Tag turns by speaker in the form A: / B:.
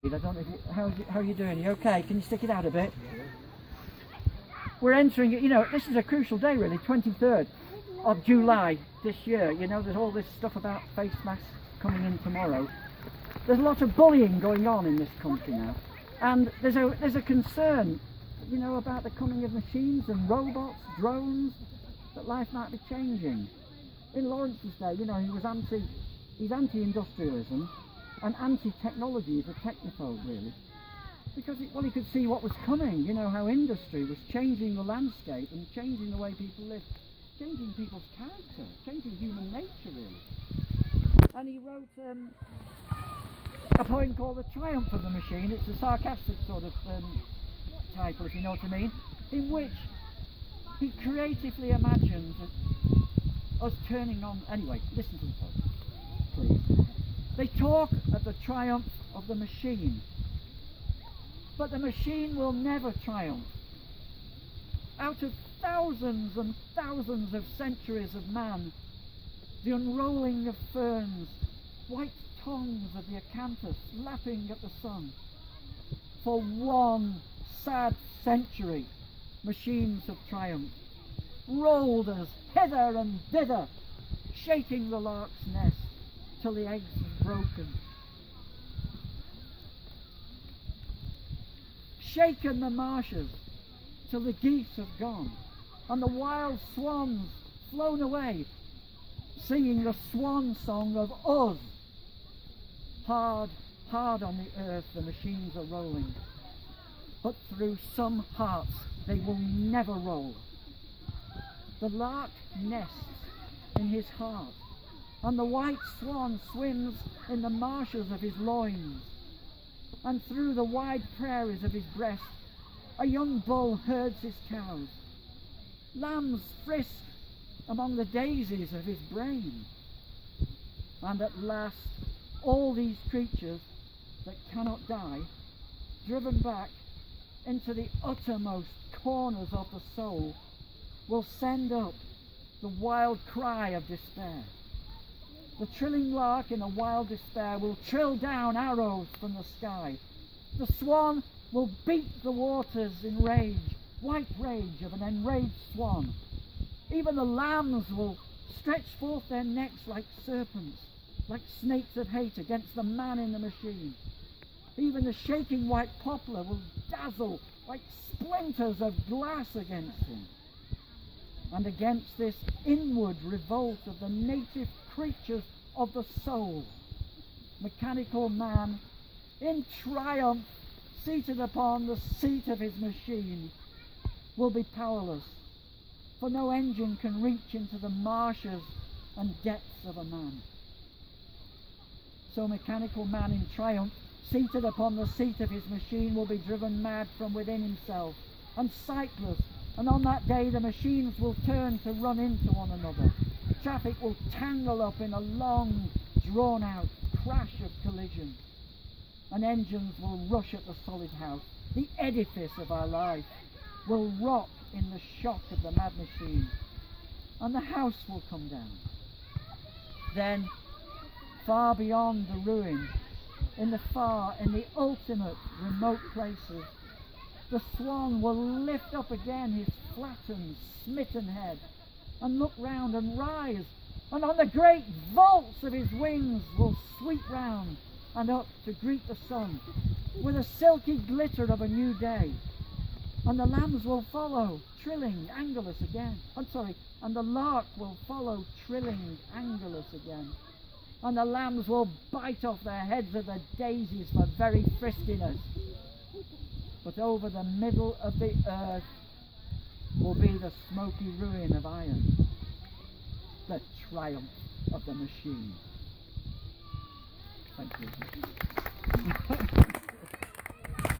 A: I don't know if how are you doing? You okay? Can you stick it out a bit? We're entering, this is a crucial day really, 23rd of July this year. There's all this stuff about face masks coming in tomorrow. There's a lot of bullying going on in this country now. And there's a concern, about the coming of machines and robots, drones, that life might be changing. In Lawrence's day, he's anti-industrialism and anti-technology. He's a technophobe really. Because he could see what was coming, how industry was changing the landscape and changing the way people live, changing people's character, changing human nature really. And he wrote a poem called The Triumph of the Machine. It's a sarcastic sort of title, if you know what I mean, in which he creatively imagines us turning on... Anyway, listen to the poem, please. They talk of the triumph of the machine, but the machine will never triumph. Out of thousands and thousands of centuries of man, the unrolling of ferns, white tongues of the acanthus lapping at the sun. For one sad century, machines have triumphed, rolled us hither and thither, shaking the lark's nest till the eggs have broken. Shaken the marshes till the geese have gone, and the wild swans flown away, singing the swan song of us. Hard, hard on the earth the machines are rolling, but through some hearts they will never roll. The lark nests in his heart, and the white swan swims in the marshes of his loins, and through the wide prairies of his breast a young bull herds his cows. Lambs frisk among the daisies of his brain. And at last all these creatures that cannot die, driven back into the uttermost corners of the soul, will send up the wild cry of despair. The trilling lark in a wild despair will trill down arrows from the sky. The swan will beat the waters in rage, white rage of an enraged swan. Even the lambs will stretch forth their necks like serpents, like snakes of hate against the man in the machine. Even the shaking white poplar will dazzle like splinters of glass against him. And against this inward revolt of the native creatures of the soul, mechanical man, in triumph, seated upon the seat of his machine, will be powerless, for no engine can reach into the marshes and depths of a man. So mechanical man in triumph, seated upon the seat of his machine, will be driven mad from within himself and sightless, and on that day the machines will turn to run into one another. Traffic will tangle up in a long, drawn-out crash of collision, and engines will rush at the solid house. The edifice of our life will rock in the shock of the mad machine, and the house will come down. Then, far beyond the ruin, in the ultimate remote places, the swan will lift up again his flattened, smitten head, and look round and rise, and on the great vaults of his wings will sweep round and up to greet the sun with a silky glitter of a new day. And the lambs will follow, trilling Angelus again. And the lark will follow, trilling Angelus again. And the lambs will bite off their heads of the daisies for very friskiness. But over the middle of the earth will be the smoky ruin of iron, the triumph of the machine. Thank you.